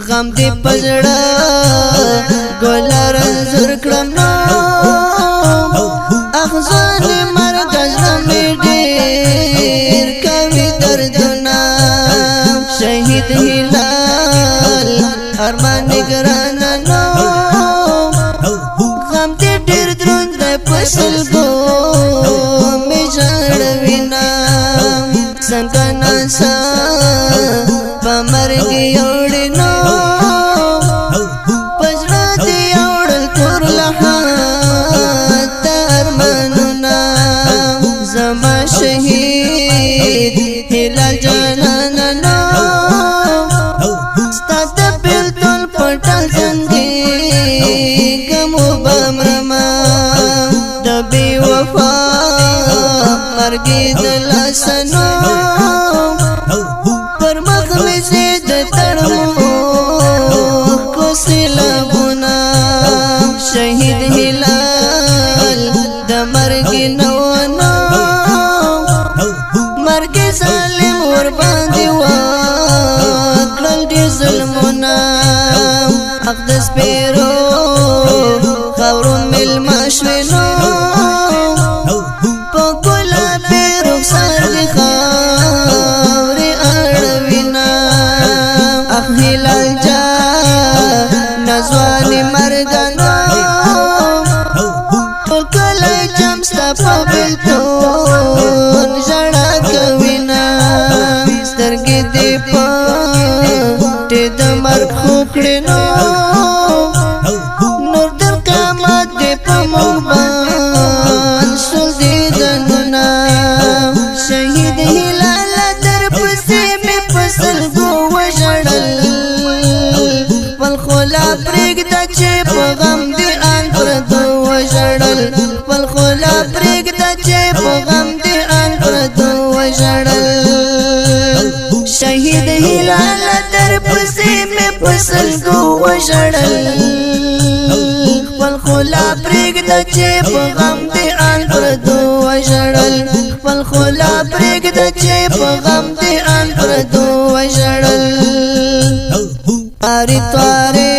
غم دې پزړه ګلار زر کړم نو اخزان مرګ زړه ډېر کوي دردونه شهید هلال ارمان ګران نو غم دې ډېر دروند پسل ګو می ژړوینا څنګه ناسا پمرګ یوړنو پزړه دې یوړل تور لها ترمننا زما شهید هلال جانانا ستاد بلتون پټل زندگی غمو بمرما د بی وفا مرګ دلاسنو پر مخ می زید تړمو کو سلامونه شهید هلال د مرګ نو مرګ ظالم ور باندې وکړل دې ظلمونه اقدس پیرو خاورو مل مشونو په ګلابي رخسار دي خاورې اړوینا اخ هلال جا نزوان مرګانو ټول کلی جام ستا په بلتون ژړا کوینا سترګې دې پټې د مرګ خوکړې نو نور در قیامت دې په موږ باندې شول دې دنونه شهید هلال در پسې مې فصل ګو وژړل خپل خولا پرېږده چې په غم دې ان پردو وژړل خپل خولا پرېږده چې په غم دې ان پردو وژړل شهید هلال در پسې مې فصل ګو وژړل خپل خولا پرېږده چې په غم دې ان پردو وژړل خپل خولا پرېږده چې په غم دې ان پردو وژړل اری تواره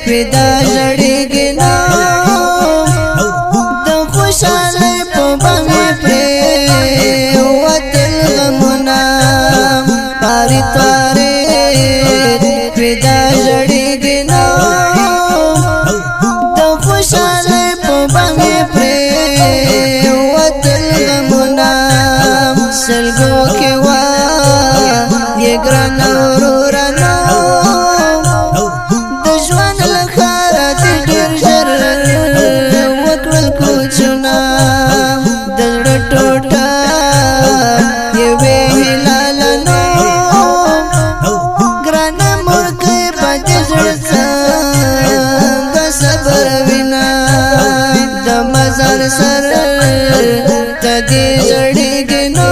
پیدا ژړېږي نه د خوشحالۍ په باندې پرېوتل غمونه اری تواره پیدا ژړېږي نه د خوشحالۍ په باندې پرېوتل غمونه سلګو کې وایې ګرانه ورورانه د ژوند له ښاره دې ډېر ژر وکړل کوچونه د زړه ټوټه یوې هلالانو ګرانه مرګی به دې زړه څنګه صبر وینا د مزار سر ته دې ژړېږي نو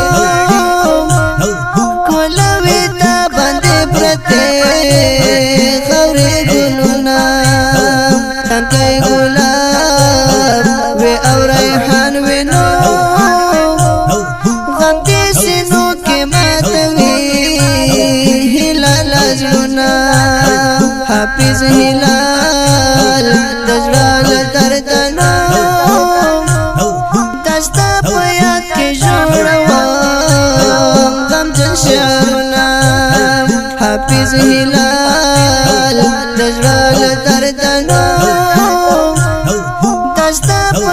کولوي ته باندې پرتې خاورې ګلونه تنکی ګلاب وې او ریحان وې نو غم دې سینو کې ماتوي هلال زړونه حافظ هلال د زړه له دردنو دستا په یاد کې جوړوم غمجن شعرونه حافظ هلال د زړه له دردنو دستا په